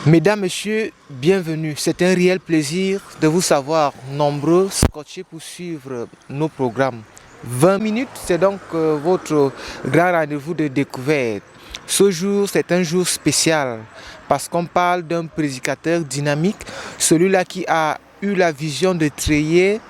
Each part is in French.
Mesdames, Messieurs, bienvenue. C'est un réel plaisir de vous savoir nombreux scotchés pour suivre nos programmes. 20 minutes, c'est donc votre grand rendez-vous de découverte. Ce jour, c'est un jour spécial parce qu'on parle d'un prédicateur dynamique, celui-là qui a eu la vision de trier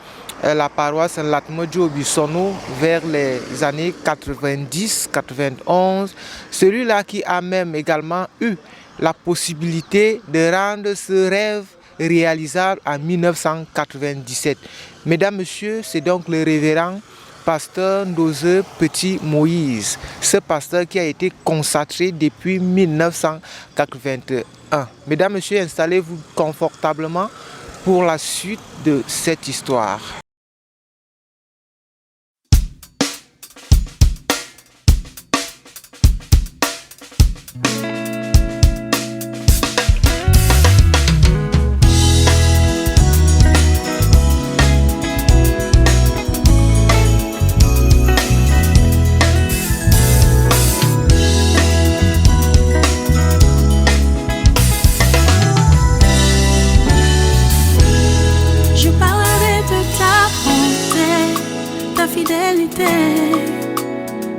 la paroisse Latmodjo Bissono vers les années 90-91, celui-là qui a même également eu la possibilité de rendre ce rêve réalisable en 1997. Mesdames, Messieurs, c'est donc le révérend pasteur Ndose Petit Moïse, ce pasteur qui a été consacré depuis 1981. Mesdames, Messieurs, installez-vous confortablement pour la suite de cette histoire.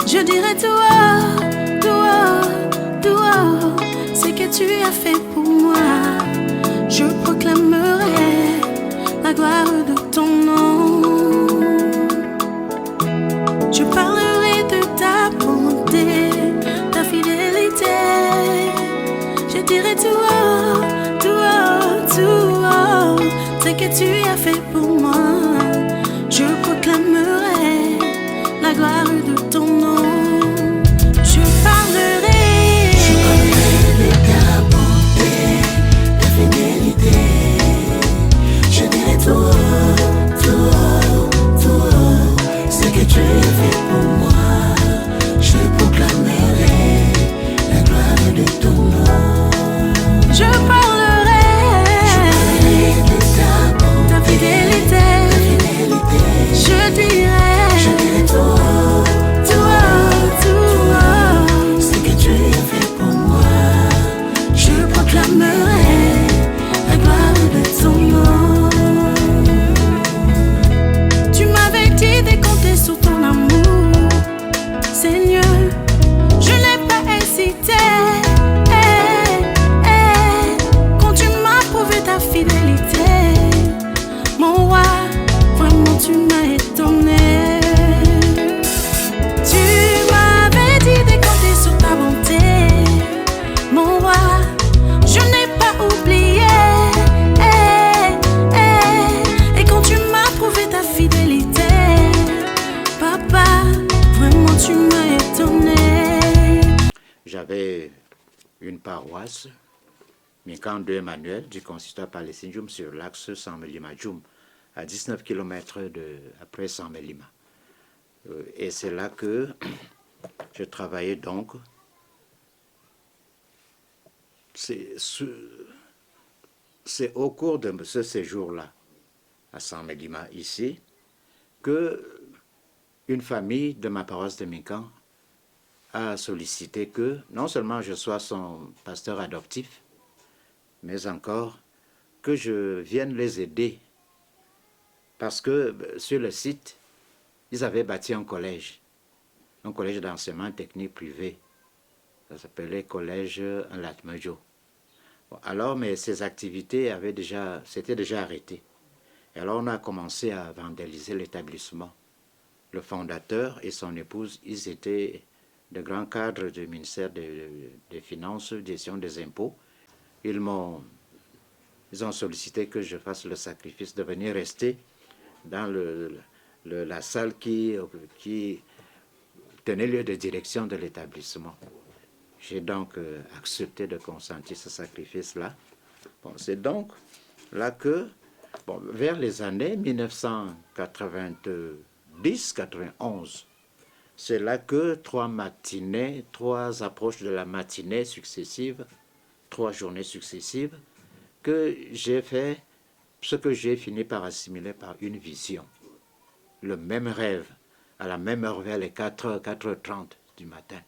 Je dirais tout haut, tout haut, tout haut, ce que tu as fait pour moi. Je proclamerai la gloire de ton nom. Je parlerai de ta bonté, ta fidélité. Je dirai tout haut, tout haut, tout haut, ce que tu as fait pour moi. Je proclamerai la gloire de ton nom. Je parlerai de ta bonté, ta fidélité. Je dirai tout haut, tout haut, tout haut, ce que tu as fait pour moi. Je proclamerai la gloire de ton nom. Je parlerai de ta bonté, ta fidélité. Je dirai tout haut, tout haut, tout haut, ce que tu as fait pour moi. Je proclamerai la gloire de ton nom. Tu m'avais dit de compter sur ton amour, Seigneur. Je n'ai pas hésité. Quand tu m'as prouvé ta fidélité, mon roi, vraiment tu m'as étonné. J'avais une paroisse, Mikan de Emmanuel, du consistoire palestinien sur l'axe Samelima-Djoum, à 19 km après Samelima. Et c'est là que je travaillais donc. C'est au cours de ce séjour-là, à Samelima, ici, que une famille de ma paroisse de Mikan a sollicité que non seulement je sois son pasteur adoptif, mais encore que je vienne les aider. Parce que sur le site, ils avaient bâti un collège d'enseignement technique privé. Ça s'appelait Collège Latmodjo. Bon, alors, mais ces activités s'étaient déjà arrêtées. Et alors, on a commencé à vandaliser l'établissement. Le fondateur et son épouse, ils étaient de grands cadres du ministère des Finances, gestion des impôts. Ils ont sollicité que je fasse le sacrifice de venir rester dans la salle qui tenait lieu de direction de l'établissement. J'ai donc accepté de consentir ce sacrifice-là. Bon, c'est donc là que, vers les années 1990-91, c'est là que trois approches de la matinée successives, 3 journées successives, que j'ai fait ce que j'ai fini par assimiler par une vision. Le même rêve, à la même heure vers les 4h30 du matin.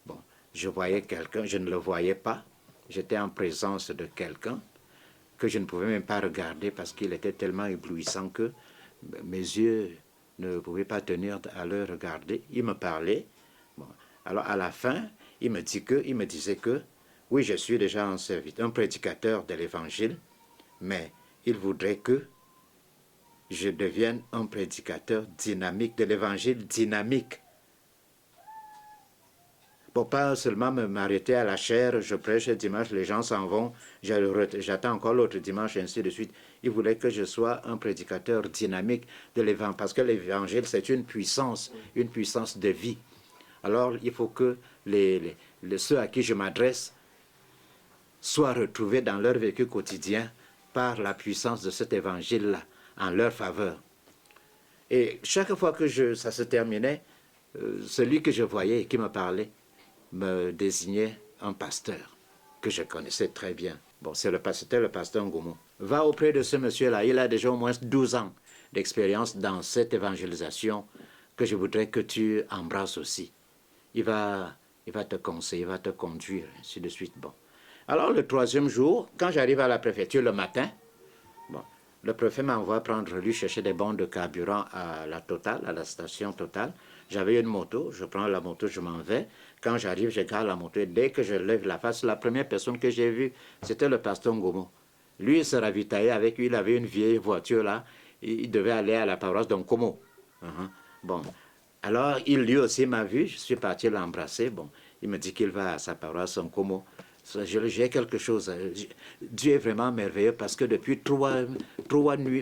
Bon, je voyais quelqu'un, je ne le voyais pas, j'étais en présence de quelqu'un que je ne pouvais même pas regarder parce qu'il était tellement éblouissant que mes yeux ne pouvaient pas tenir à le regarder. Il me parlait. Bon. Alors à la fin, il me disait que oui, je suis déjà un prédicateur de l'évangile, mais il voudrait que je devienne un prédicateur dynamique, de l'évangile dynamique. Pour pas seulement m'arrêter à la chair, je prêche le dimanche, les gens s'en vont, j'attends encore l'autre dimanche, et ainsi de suite. Il voulait que je sois un prédicateur dynamique de l'évangile, parce que l'évangile, c'est une puissance de vie. Alors, il faut que ceux à qui je m'adresse soient retrouvés dans leur vécu quotidien par la puissance de cet évangile-là, en leur faveur. Et chaque fois que ça se terminait, celui que je voyais et qui me parlait me désignait un pasteur que je connaissais très bien. Bon, c'était le pasteur Ngoumou. Va auprès de ce monsieur-là, il a déjà au moins 12 ans d'expérience dans cette évangélisation que je voudrais que tu embrasses aussi. Il va te conseiller, il va te conduire, ainsi de suite. Bon. Alors, le 3e jour, quand j'arrive à la préfecture le matin, bon, le préfet m'envoie lui chercher des bons de carburant à la station Total. J'avais une moto, je prends la moto, je m'en vais. Quand j'arrive, je garde la moto et dès que je lève la face, la première personne que j'ai vue, c'était le pasteur Ngomo. Lui, il se ravitaillait avec lui, il avait une vieille voiture là, il devait aller à la paroisse d'Onkomo. Bon, alors lui aussi m'a vu, je suis parti l'embrasser. Bon, il me dit qu'il va à sa paroisse Onkomo. J'ai quelque chose. Dieu est vraiment merveilleux parce que depuis trois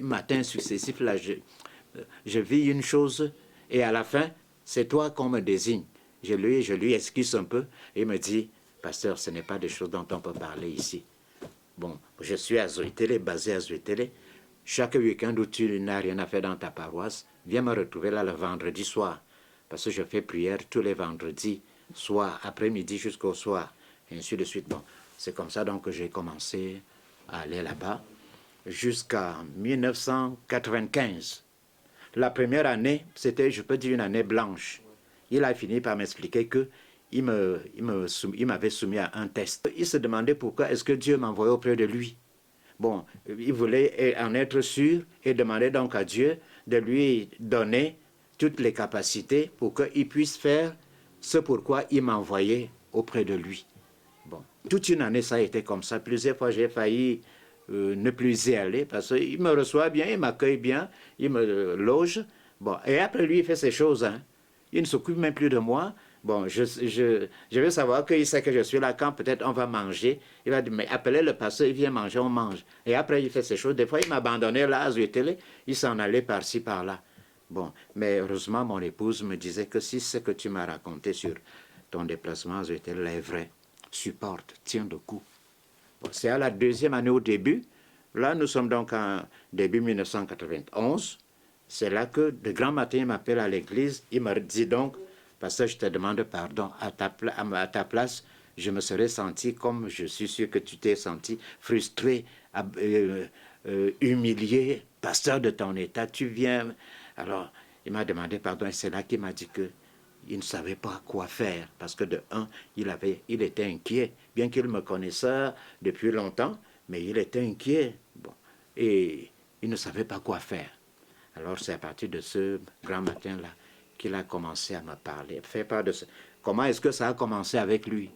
matins successifs, là, je vis une chose et à la fin, c'est toi qu'on me désigne. Je lui explique un peu et il me dit, pasteur, ce n'est pas des choses dont on peut parler ici. Bon, je suis à Zoïtélé, basé à Zoïtélé. Chaque week-end où tu n'as rien à faire dans ta paroisse, viens me retrouver là le vendredi soir. Parce que je fais prière tous les vendredis, soir, après-midi jusqu'au soir. Et ainsi de suite. Bon, c'est comme ça donc que j'ai commencé à aller là-bas jusqu'en 1995. La première année, c'était, je peux dire, une année blanche. Il a fini par m'expliquer qu'il m'avait soumis à un test. Il se demandait pourquoi est-ce que Dieu m'envoyait auprès de lui. Bon, il voulait en être sûr et demandait donc à Dieu de lui donner toutes les capacités pour qu'il puisse faire ce pourquoi il m'envoyait auprès de lui. Bon, toute une année, ça a été comme ça. Plusieurs fois, j'ai failli ne plus y aller parce qu'il me reçoit bien, il m'accueille bien, il me loge. Bon, et après, lui, il fait ses choses. Hein. Il ne s'occupe même plus de moi. Bon, je veux savoir qu'il sait que je suis là quand peut-être on va manger. Il va dire, mais appelez le pasteur, il vient manger, on mange. Et après, il fait ses choses. Des fois, il m'abandonnait là à Zuétélé, il s'en allait par-ci, par-là. Bon, mais heureusement, mon épouse me disait que si ce que tu m'as raconté sur ton déplacement à Zuétélé est vrai, supporte, tiens le coup. Bon, c'est à la 2e année au début. Là, nous sommes donc en début 1991. C'est là que de grand matin, il m'appelle à l'église. Il me dit donc, parce que je te demande pardon, à ta place, je me serais senti comme je suis sûr que tu t'es senti frustré, humilié, pasteur de ton état. Tu viens. Alors, il m'a demandé pardon et c'est là qu'il m'a dit que il ne savait pas quoi faire parce que de un, il était inquiet, bien qu'il me connaissait depuis longtemps, mais il était inquiet. Bon, et il ne savait pas quoi faire. Alors c'est à partir de ce grand matin-là qu'il a commencé à me parler, faire part de ça. Comment est-ce que ça a commencé avec lui?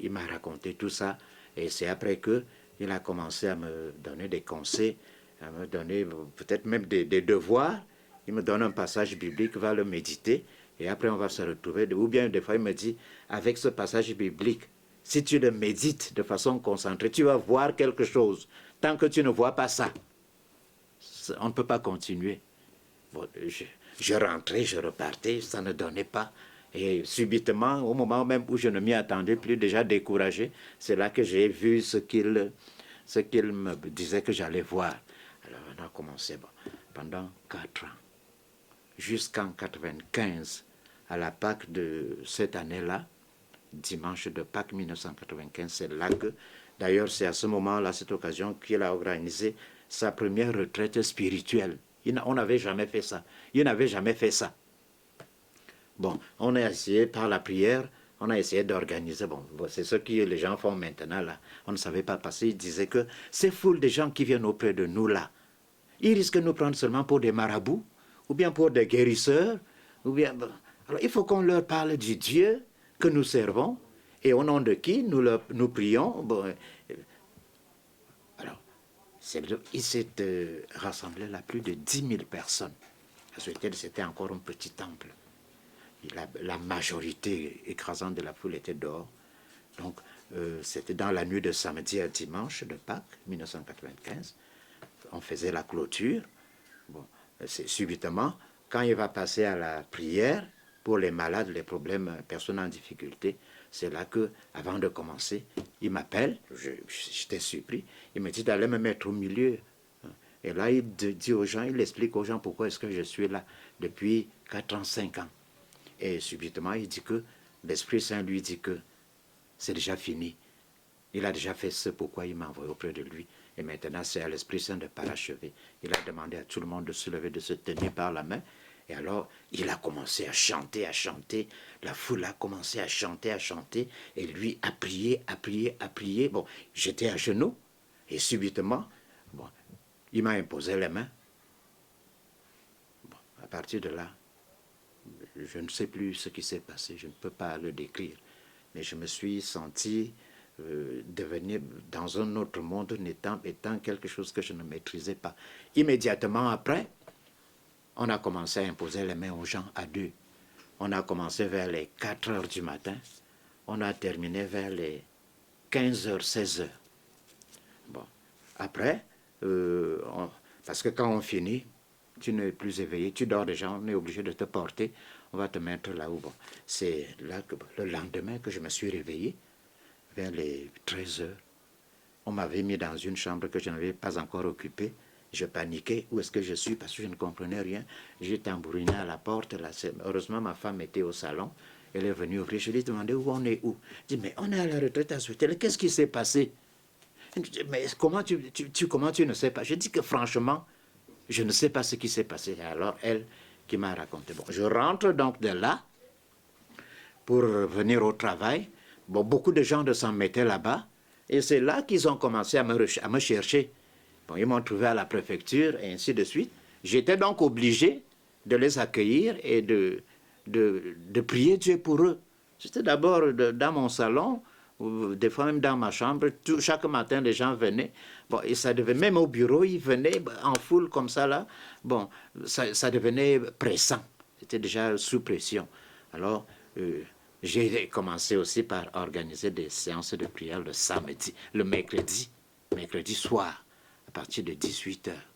Il m'a raconté tout ça et c'est après qu'il a commencé à me donner des conseils, à me donner peut-être même des devoirs. Il me donne un passage biblique, va le méditer. Et après, on va se retrouver. Ou bien, des fois, il me dit, avec ce passage biblique, si tu le médites de façon concentrée, tu vas voir quelque chose. Tant que tu ne vois pas ça, on ne peut pas continuer. Bon, je rentrais, je repartais, ça ne donnait pas. Et subitement, au moment même où je ne m'y attendais plus, déjà découragé, c'est là que j'ai vu ce qu'il me disait que j'allais voir. Alors, on a commencé pendant 4 ans. Jusqu'en 95, à la Pâque de cette année-là, dimanche de Pâques 1995, c'est là que, d'ailleurs c'est à ce moment-là, cette occasion, qu'il a organisé sa première retraite spirituelle. On n'avait jamais fait ça. Il n'avait jamais fait ça. Bon, on a essayé par la prière, On a essayé d'organiser, c'est ce que les gens font maintenant là. On ne savait pas passer, ils disaient que ces foules de gens qui viennent auprès de nous là, ils risquent de nous prendre seulement pour des marabouts, ou bien pour des guérisseurs, ou bien... Alors il faut qu'on leur parle du Dieu que nous servons, et au nom de qui nous prions. Alors, il s'est rassemblé là plus de 10 000 personnes. C'était encore un petit temple. La majorité écrasante de la foule était dehors. Donc, c'était dans la nuit de samedi à dimanche de Pâques, 1995. On faisait la clôture. Bon, c'est subitement, quand il va passer à la prière pour les malades, les problèmes, personnes en difficulté, c'est là que, avant de commencer, il m'appelle, j'étais surpris, il me dit d'aller me mettre au milieu. Et là, il dit aux gens, il explique aux gens pourquoi est-ce que je suis là depuis 4 ans, 5 ans. Et subitement, il dit que l'Esprit Saint lui dit que c'est déjà fini. Il a déjà fait ce pourquoi il m'a envoyé auprès de lui. Et maintenant, c'est à l'Esprit Saint de parachever. Il a demandé à tout le monde de se lever, de se tenir par la main. Et alors, il a commencé à chanter, à chanter. La foule a commencé à chanter, à chanter. Et lui a prié, à prier, à prier. Bon, j'étais à genoux. Et subitement, bon, il m'a imposé les mains. Bon, à partir de là, je ne sais plus ce qui s'est passé. Je ne peux pas le décrire. Mais je me suis senti devenir dans un autre monde étant quelque chose que je ne maîtrisais pas. Immédiatement après, on a commencé à imposer les mains aux gens à deux. On a commencé vers les 4 heures du matin. On a terminé vers les 15 heures, 16 heures. Bon. Après, parce que quand on finit, tu n'es plus éveillé, tu dors déjà, on est obligé de te porter, on va te mettre là-haut. Bon. C'est là que le lendemain que je me suis réveillé, vers les 13 heures. On m'avait mis dans une chambre que je n'avais pas encore occupée. Je paniquais. Où est-ce que je suis? Parce que je ne comprenais rien. J'ai tambouriné à la porte. Là, heureusement, ma femme était au salon. Elle est venue ouvrir. Je lui ai demandé où on est où. Je dis, mais on est à la retraite à Souetel. Qu'est-ce qui s'est passé? Elle dit, mais comment tu ne sais pas? Je dis que franchement, je ne sais pas ce qui s'est passé. Alors, elle qui m'a raconté. Bon, je rentre donc de là pour venir au travail. Bon, beaucoup de gens s'en mettaient là-bas. Et c'est là qu'ils ont commencé à me chercher. Bon, ils m'ont trouvé à la préfecture et ainsi de suite. J'étais donc obligé de les accueillir et de prier Dieu pour eux. C'était d'abord dans mon salon, ou des fois même dans ma chambre. Chaque matin, les gens venaient. Bon, et ça devenait, même au bureau, ils venaient en foule comme ça là. Bon, ça devenait pressant. C'était déjà sous pression. Alors, j'ai commencé aussi par organiser des séances de prière le samedi, le mercredi soir, à partir de 18 heures.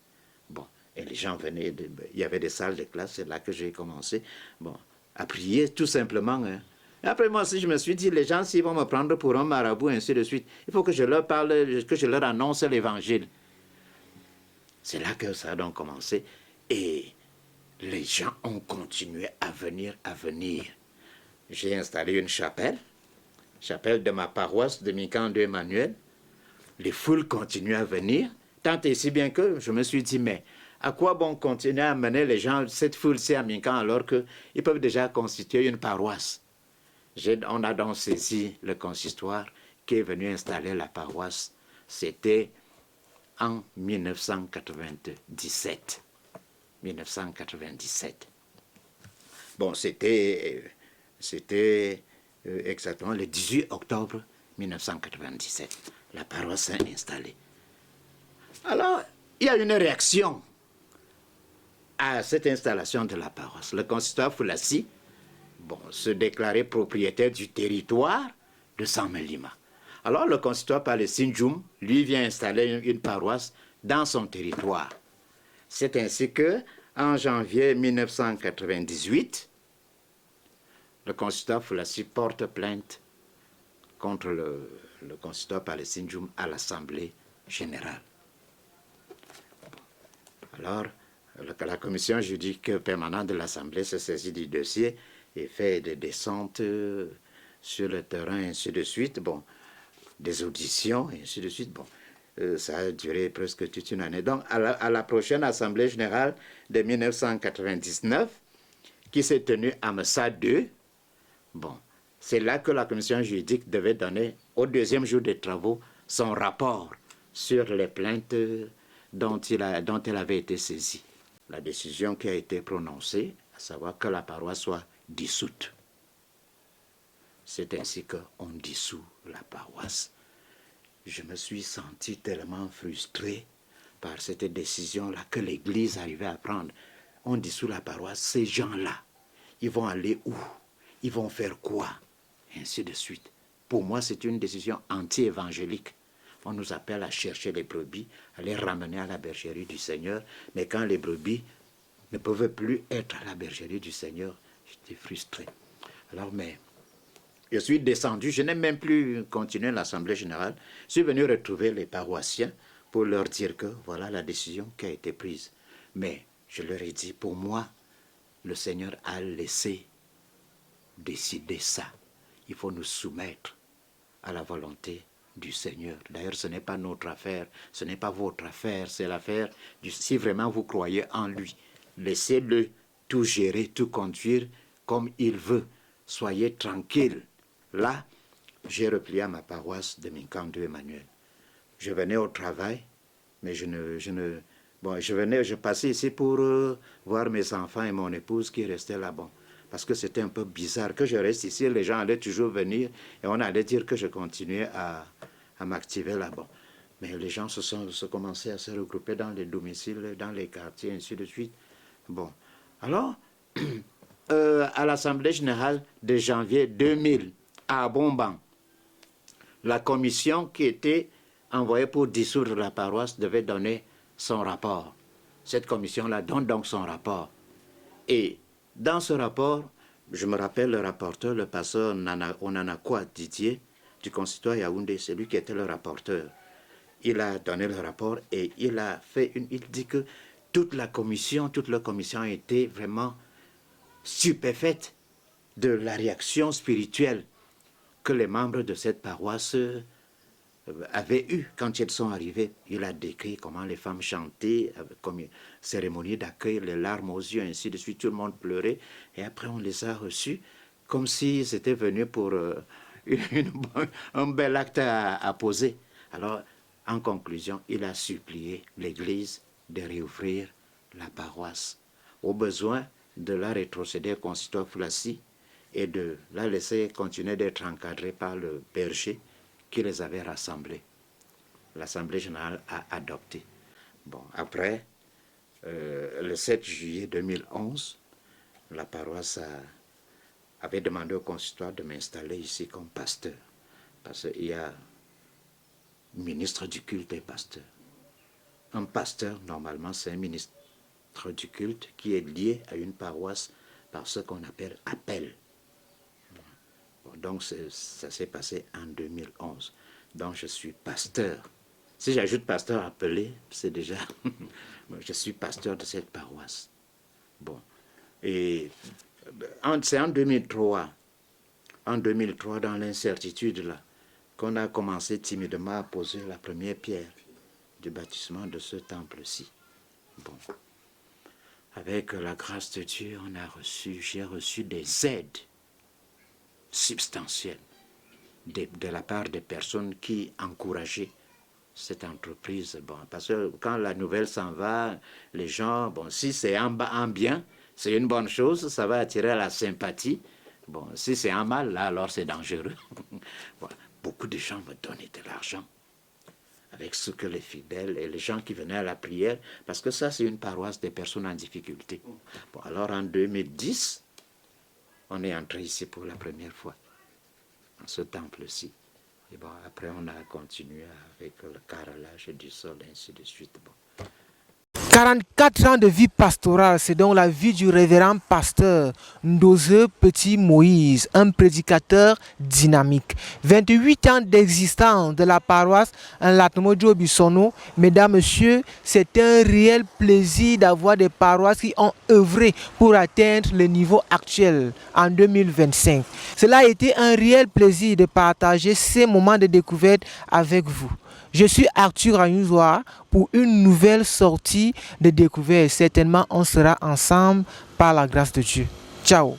Bon, et les gens venaient, il y avait des salles de classe, c'est là que j'ai commencé, bon, à prier tout simplement. Hein. Et après moi aussi, je me suis dit, les gens, s'ils vont me prendre pour un marabout, ainsi de suite, il faut que je leur parle, que je leur annonce l'évangile. C'est là que ça a donc commencé. Et les gens ont continué à venir, à venir. J'ai installé une chapelle de ma paroisse de Mikan de Emmanuel. Les foules continuent à venir, tant et si bien que je me suis dit, mais à quoi bon continuer à amener les gens, cette foule-ci à Mikan, alors qu'ils peuvent déjà constituer une paroisse? On a donc saisi le consistoire qui est venu installer la paroisse. C'était en 1997. 1997. Bon, c'était exactement le 18 octobre 1997. La paroisse est installée. Alors, il y a une réaction à cette installation de la paroisse. Le consistoire Foulassi, bon, se déclarait propriétaire du territoire de Samelima. Alors, le consistoire Palestine-Djoum, lui, vient installer une paroisse dans son territoire. C'est ainsi que, en janvier 1998, le consistoire Foulassi porte plainte contre le consistoire Palestine Djoum à l'Assemblée générale. Alors, la commission juridique permanente de l'Assemblée se saisit du dossier et fait des descentes sur le terrain, et ainsi de suite. Bon, des auditions, et ainsi de suite. Bon, ça a duré presque toute une année. Donc, à la prochaine Assemblée générale de 1999, qui s'est tenue à Messa 2, bon, C'est là que la commission juridique devait donner, au deuxième jour des travaux, son rapport sur les plaintes dont elle avait été saisie. La décision qui a été prononcée, à savoir que la paroisse soit dissoute. C'est ainsi qu'on dissout la paroisse. Je me suis senti tellement frustré par cette décision-là que l'Église arrivait à prendre. On dissout la paroisse, ces gens-là, ils vont aller où? Ils vont faire quoi? Et ainsi de suite. Pour moi, c'est une décision anti-évangélique. On nous appelle à chercher les brebis, à les ramener à la bergerie du Seigneur. Mais quand les brebis ne peuvent plus être à la bergerie du Seigneur, j'étais frustré. Alors, mais je suis descendu, je n'ai même plus continué l'Assemblée générale. Je suis venu retrouver les paroissiens pour leur dire que voilà la décision qui a été prise. Mais je leur ai dit, pour moi, le Seigneur a laissé décider ça. Il faut nous soumettre à la volonté du Seigneur. D'ailleurs, ce n'est pas notre affaire, ce n'est pas votre affaire, c'est l'affaire du... Si vraiment vous croyez en lui, laissez-le tout gérer, tout conduire comme il veut. Soyez tranquille. Là, j'ai replié à ma paroisse de Minkan de Emmanuel. Je venais au travail, mais je passais ici pour voir mes enfants et mon épouse qui restaient là-bas. Parce que c'était un peu bizarre que je reste ici, les gens allaient toujours venir et on allait dire que je continuais à m'activer là-bas. Mais les gens se commençaient à se regrouper dans les domiciles, dans les quartiers, ainsi de suite. Bon, alors, à l'Assemblée générale de janvier 2000, à Bomban, la commission qui était envoyée pour dissoudre la paroisse devait donner son rapport. Cette commission-là donne donc son rapport. Et dans ce rapport, je me rappelle le rapporteur, le pasteur Onanakwa Didier, du consistoire Yaoundé, c'est lui qui était le rapporteur. Il a donné le rapport et il dit que toute la commission a été vraiment stupéfaite de la réaction spirituelle que les membres de cette paroisse avaient eue quand ils sont arrivés. Il a décrit comment les femmes chantaient, comme une cérémonie d'accueil, les larmes aux yeux, ainsi de suite, tout le monde pleurait. Et après, on les a reçus comme s'ils étaient venus pour un bel acte à poser. Alors, en conclusion, il a supplié l'Église de réouvrir la paroisse. Au besoin de la rétrocéder au consistoire Foulassi et de la laisser continuer d'être encadrée par le berger qui les avait rassemblés. L'Assemblée générale a adopté. Bon, après, le 7 juillet 2011, la paroisse avait demandé au consistoire de m'installer ici comme pasteur. Parce qu'il y a ministre du culte et pasteur. Un pasteur, normalement, c'est un ministre du culte qui est lié à une paroisse par ce qu'on appelle appel. Donc, ça s'est passé en 2011. Donc, je suis pasteur. Si j'ajoute pasteur appelé, c'est déjà... je suis pasteur de cette paroisse. Bon. Et c'est en 2003, dans l'incertitude, là, qu'on a commencé timidement à poser la première pierre du bâtiment de ce temple-ci. Bon. Avec la grâce de Dieu, j'ai reçu des aides substantielles de la part des personnes qui encourageaient cette entreprise. Bon, parce que quand la nouvelle s'en va, les gens, bon, si c'est en bien, c'est une bonne chose, ça va attirer la sympathie. Bon, si c'est en mal, là, alors c'est dangereux. Bon, beaucoup de gens me donnaient de l'argent avec ce que les fidèles et les gens qui venaient à la prière, parce que ça, c'est une paroisse des personnes en difficulté. Bon, alors en 2010, on est entré ici pour la première fois, dans ce temple-ci. Et bon, après, on a continué avec le carrelage du sol, ainsi de suite. Bon. 44 ans de vie pastorale, c'est donc la vie du révérend pasteur Ndose Petit Moïse, un prédicateur dynamique. 28 ans d'existence de la paroisse en Latmojo Bissono. Mesdames, Messieurs, c'est un réel plaisir d'avoir des paroisses qui ont œuvré pour atteindre le niveau actuel en 2025. Cela a été un réel plaisir de partager ces moments de découverte avec vous. Je suis Arthur Ayouzoa pour une nouvelle sortie de découverte. Certainement, on sera ensemble par la grâce de Dieu. Ciao.